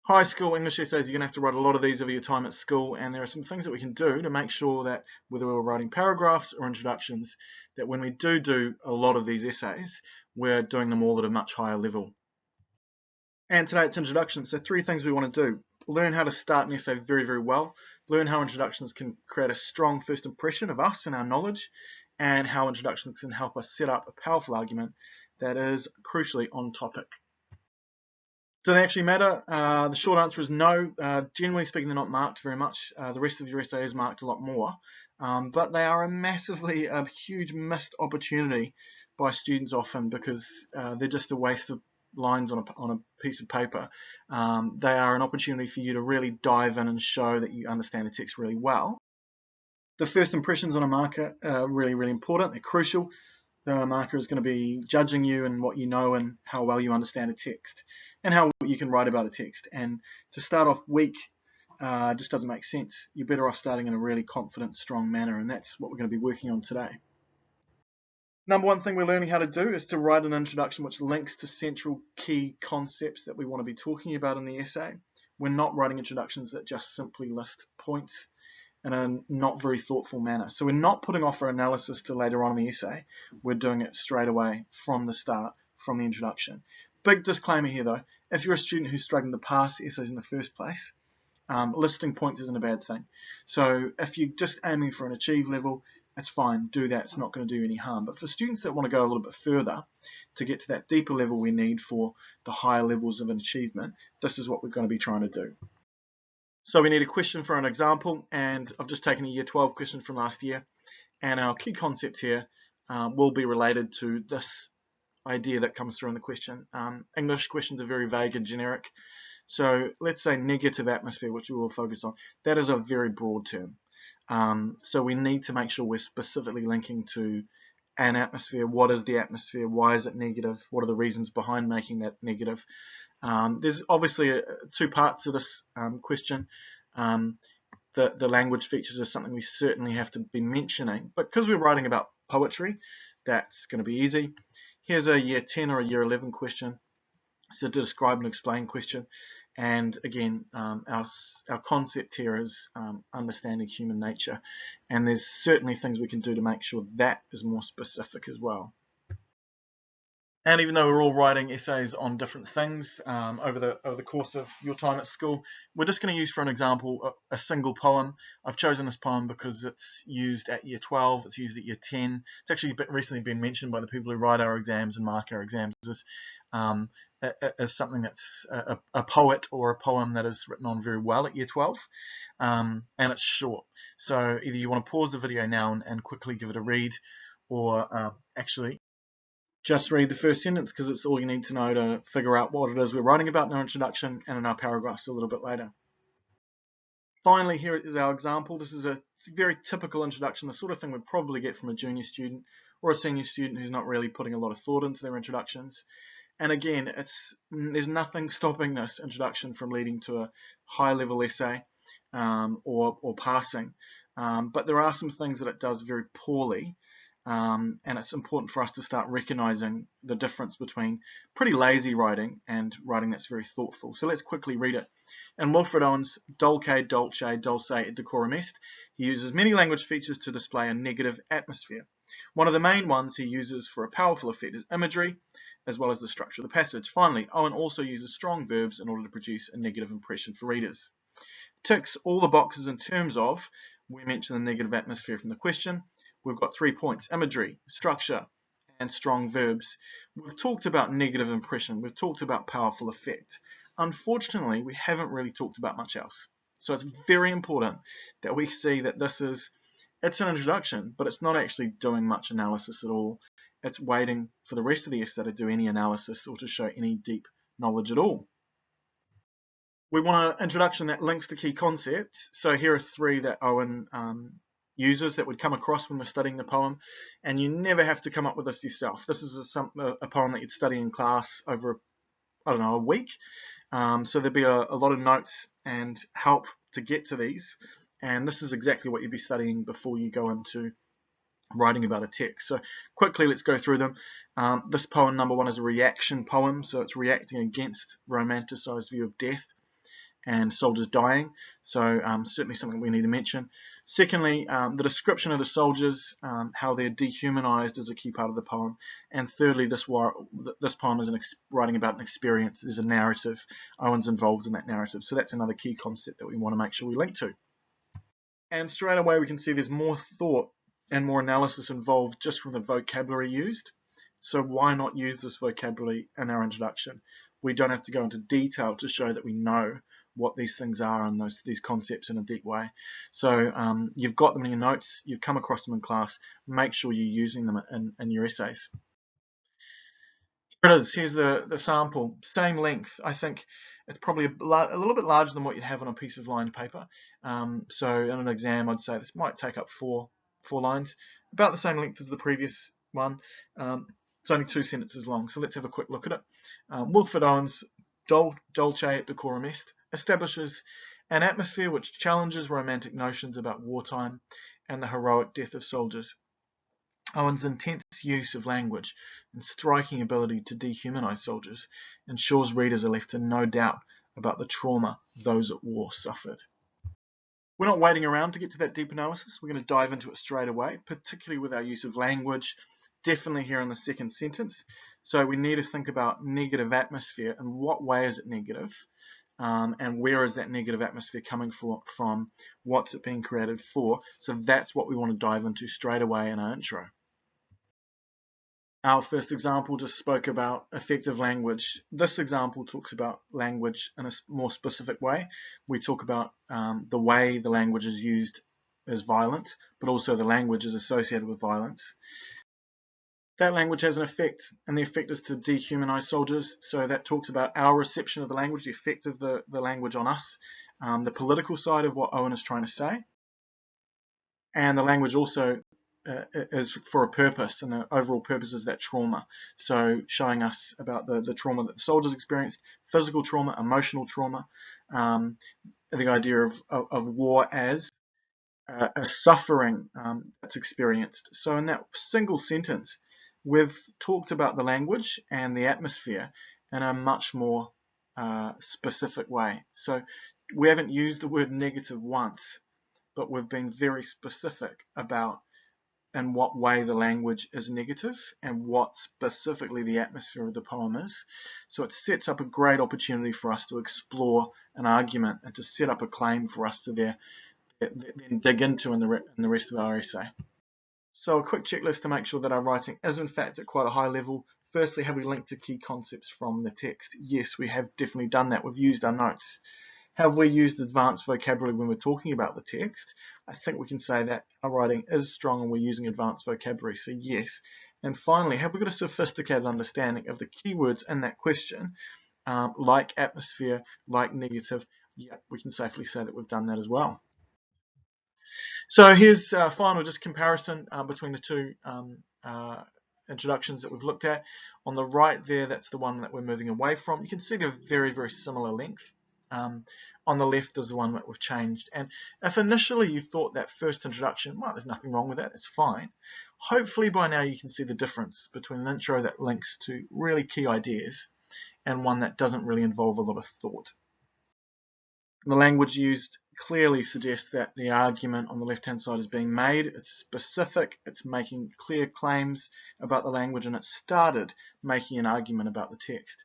High school English essays, you're going to have to write a lot of these over your time at school, and there are some things that we can do to make sure that whether we're writing paragraphs or introductions, that when we do a lot of these essays, we're doing them all at a much higher level. And today it's introductions, so 3 things we want to do. Learn how to start an essay very, very well, learn how introductions can create a strong first impression of us and our knowledge, and how introductions can help us set up a powerful argument that is crucially on topic. Do they actually matter? The short answer is no. Generally speaking, they're not marked very much. The rest of your essay is marked a lot more. But they are a huge missed opportunity by students often because they're just a waste of lines on a piece of paper. They are an opportunity for you to really dive in and show that you understand the text really well. The first impressions on a marker are really, really important. They're crucial. The marker is going to be judging you and what you know and how well you understand a text and how you can write about a text. And to start off weak just doesn't make sense. You're better off starting in a really confident, strong manner, and that's what we're going to be working on today. Number one thing we're learning how to do is to write an introduction which links to central key concepts that we want to be talking about in the essay. We're not writing introductions that just simply list points in a not very thoughtful manner. So we're not putting off our analysis to later on in the essay. We're doing it straight away from the start, from the introduction. Big disclaimer here though, if you're a student who's struggling to pass essays in the first place, listing points isn't a bad thing. So if you're just aiming for an achieve level, it's fine, do that, it's not going to do any harm. But for students that want to go a little bit further to get to that deeper level we need for the higher levels of an achievement, this is what we're going to be trying to do. So we need a question for an example, and I've just taken a year 12 question from last year, and our key concept here will be related to this idea that comes through in the question. English questions are very vague and generic, so let's say negative atmosphere, which we will focus on. That is a very broad term. So we need to make sure we're specifically linking to an atmosphere. What is the atmosphere? Why is it negative? What are the reasons behind making that negative? There's obviously 2 parts to this question. The language features are something we certainly have to be mentioning, but because we're writing about poetry, that's going to be easy. Here's a year 10 or a year 11 question. So to describe and explain question, and again our concept here is understanding human nature, and there's certainly things we can do to make sure that is more specific as well. And even though we're all writing essays on different things over the course of your time at school, we're just going to use for an example a single poem. I've chosen this poem because it's used at year 12, it's used at year 10. It's actually recently been mentioned by the people who write our exams and mark our exams as something that's a poet or a poem that is written on very well at year 12, and it's short. So either you want to pause the video now and quickly give it a read, or actually just read the first sentence because it's all you need to know to figure out what it is we're writing about in our introduction and in our paragraphs a little bit later. Finally, here is our example. This is a very typical introduction, the sort of thing we'd probably get from a junior student or a senior student who's not really putting a lot of thought into their introductions. And again, there's nothing stopping this introduction from leading to a high-level essay or passing. But there are some things that it does very poorly. And it's important for us to start recognizing the difference between pretty lazy writing and writing that's very thoughtful. So let's quickly read it. In Wilfred Owen's Dulce, Dulce et Decorum Est, he uses many language features to display a negative atmosphere. One of the main ones he uses for a powerful effect is imagery, as well as the structure of the passage. Finally, Owen also uses strong verbs in order to produce a negative impression for readers. Ticks all the boxes in terms of, we mentioned the negative atmosphere from the question. We've got 3 points: imagery, structure, and strong verbs. We've talked about negative impression. We've talked about powerful effect. Unfortunately, we haven't really talked about much else. So it's very important that we see that it's an introduction, but it's not actually doing much analysis at all. It's waiting for the rest of the essay to do any analysis or to show any deep knowledge at all. We want an introduction that links to key concepts. So here are 3 that Owen uses that would come across when we're studying the poem, and you never have to come up with this yourself. This is a poem that you'd study in class over, a week. So there'd be a lot of notes and help to get to these, and this is exactly what you'd be studying before you go into writing about a text. So quickly, let's go through them. This poem, number 1, is a reaction poem, so it's reacting against romanticized view of death. and soldiers dying. So certainly something we need to mention. Secondly, the description of the soldiers, how they're dehumanized is a key part of the poem. And thirdly, this poem is writing about an experience, there's a narrative. Owen's involved in that narrative. So that's another key concept that we want to make sure we link to. And straight away we can see there's more thought and more analysis involved just from the vocabulary used. So why not use this vocabulary in our introduction? We don't have to go into detail to show that we know what these things are and these concepts in a deep way. So you've got them in your notes, you've come across them in class, make sure you're using them in your essays. Here it is, here's the sample, same length. I think it's probably a little bit larger than what you'd have on a piece of lined paper. So in an exam, I'd say this might take up four lines, about the same length as the previous one. It's only 2 sentences long, so let's have a quick look at it. Wilfred Owen's Dolce et Decorum Est establishes an atmosphere which challenges romantic notions about wartime and the heroic death of soldiers. Owen's intense use of language and striking ability to dehumanize soldiers ensures readers are left in no doubt about the trauma those at war suffered. We're not waiting around to get to that deep analysis. We're going to dive into it straight away, particularly with our use of language, definitely here in the second sentence. So we need to think about negative atmosphere and what way is it negative, and where is that negative atmosphere coming from, what's it being created for. So that's what we want to dive into straight away in our intro. Our first example just spoke about effective language. This example talks about language in a more specific way. We talk about the way the language is used as violent, but also the language is associated with violence. That language has an effect, and the effect is to dehumanize soldiers. So that talks about our reception of the language, the effect of the language on us, the political side of what Owen is trying to say. And the language also is for a purpose, and the overall purpose is that trauma. So showing us about the trauma that the soldiers experienced, physical trauma, emotional trauma, the idea of war as a suffering that's experienced. So in that single sentence, we've talked about the language and the atmosphere in a much more specific way. So we haven't used the word negative once, but we've been very specific about in what way the language is negative and what specifically the atmosphere of the poem is. So it sets up a great opportunity for us to explore an argument and to set up a claim for us to then dig into in the rest of our essay. So a quick checklist to make sure that our writing is in fact at quite a high level. Firstly, have we linked to key concepts from the text? Yes, we have definitely done that. We've used our notes. Have we used advanced vocabulary when we're talking about the text? I think we can say that our writing is strong and we're using advanced vocabulary, so yes. And finally, have we got a sophisticated understanding of the keywords in that question, like atmosphere, like negative? Yeah, we can safely say that we've done that as well. So here's a final just comparison between the two introductions that we've looked at. On the right there, that's the one that we're moving away from. You can see they're very, very similar length. On the left is the one that we've changed. And if initially you thought that first introduction, well, there's nothing wrong with that, it's fine. Hopefully by now you can see the difference between an intro that links to really key ideas and one that doesn't really involve a lot of thought. The language used clearly suggests that the argument on the left-hand side is being made. It's specific, it's making clear claims about the language, and it started making an argument about the text.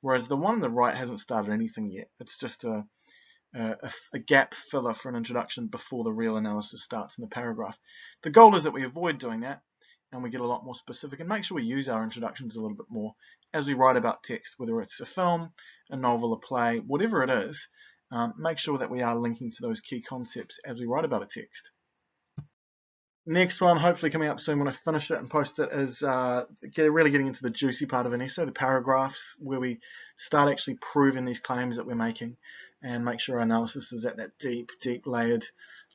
Whereas the one on the right hasn't started anything yet. It's just a gap filler for an introduction before the real analysis starts in the paragraph. The goal is that we avoid doing that and we get a lot more specific and make sure we use our introductions a little bit more as we write about text, whether it's a film, a novel, a play, whatever it is. Make sure that we are linking to those key concepts as we write about a text. Next one, hopefully coming up soon when I finish it and post it, is really getting into the juicy part of an essay, the paragraphs, where we start actually proving these claims that we're making and make sure our analysis is at that deep layered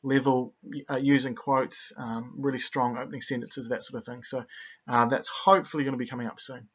level, using quotes, really strong opening sentences, that sort of thing. So that's hopefully going to be coming up soon.